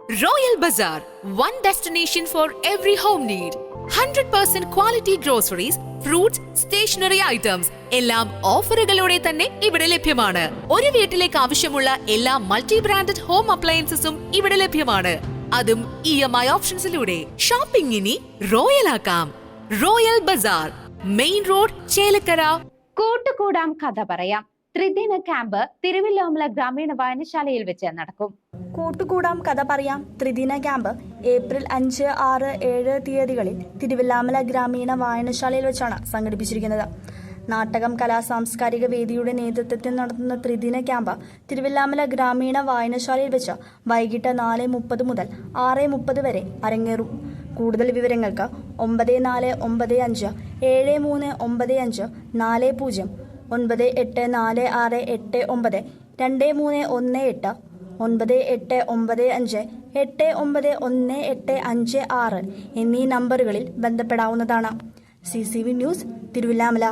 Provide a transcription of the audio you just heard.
Royal Bazaar, one destination for every home need. 100% quality groceries, fruits, stationery items എല്ലാം ഓഫറുകളോടെ തന്നെ ഇവിടെ ലഭ്യമാണ്. ഒരു വീട്ടിലേക്ക് ആവശ്യമുള്ള എല്ലാ മൾട്ടി ബ്രാൻഡഡ് ഹോം അപ്ലയൻസസും ഇവിടെ ലഭ്യമാണ്. അതും EMI ഓപ്ഷൻസിലൂടെ. ഷോപ്പിംഗ് ഇനി റോയൽ ആക്കാം. Royal Bazar, main road, Chelakkara. കൂട്ടുകൂടാം കഥ പറയാം. ത്രിദിന ക്യാമ്പ് തിരുവല്ലോമല ഗ്രാമീണ വായനശാലയിൽ വെച്ച് നടക്കും. കൂട്ടുകൂടാം കഥ പറയാം ത്രിദിന ക്യാമ്പ് ഏപ്രിൽ 5, 6, 7 തീയതികളിൽ തിരുവല്ലാമല ഗ്രാമീണ വായനശാലയിൽ വെച്ചാണ് സംഘടിപ്പിച്ചിരിക്കുന്നത്. നാടകം കലാ സാംസ്കാരിക വേദിയുടെ നേതൃത്വത്തിൽ നടത്തുന്ന ത്രിദിന ക്യാമ്പ് തിരുവല്ലാമല ഗ്രാമീണ വായനശാലയിൽ വെച്ച് വൈകിട്ട് 4:30 മുതൽ 6:30 വരെ അരങ്ങേറും. കൂടുതൽ വിവരങ്ങൾക്ക് 9495 7395 40 984689 2318 9895 891856 എന്നീ നമ്പറുകളിൽ ബന്ധപ്പെടാവുന്നതാണ്. CCV news, Thiruvallamala.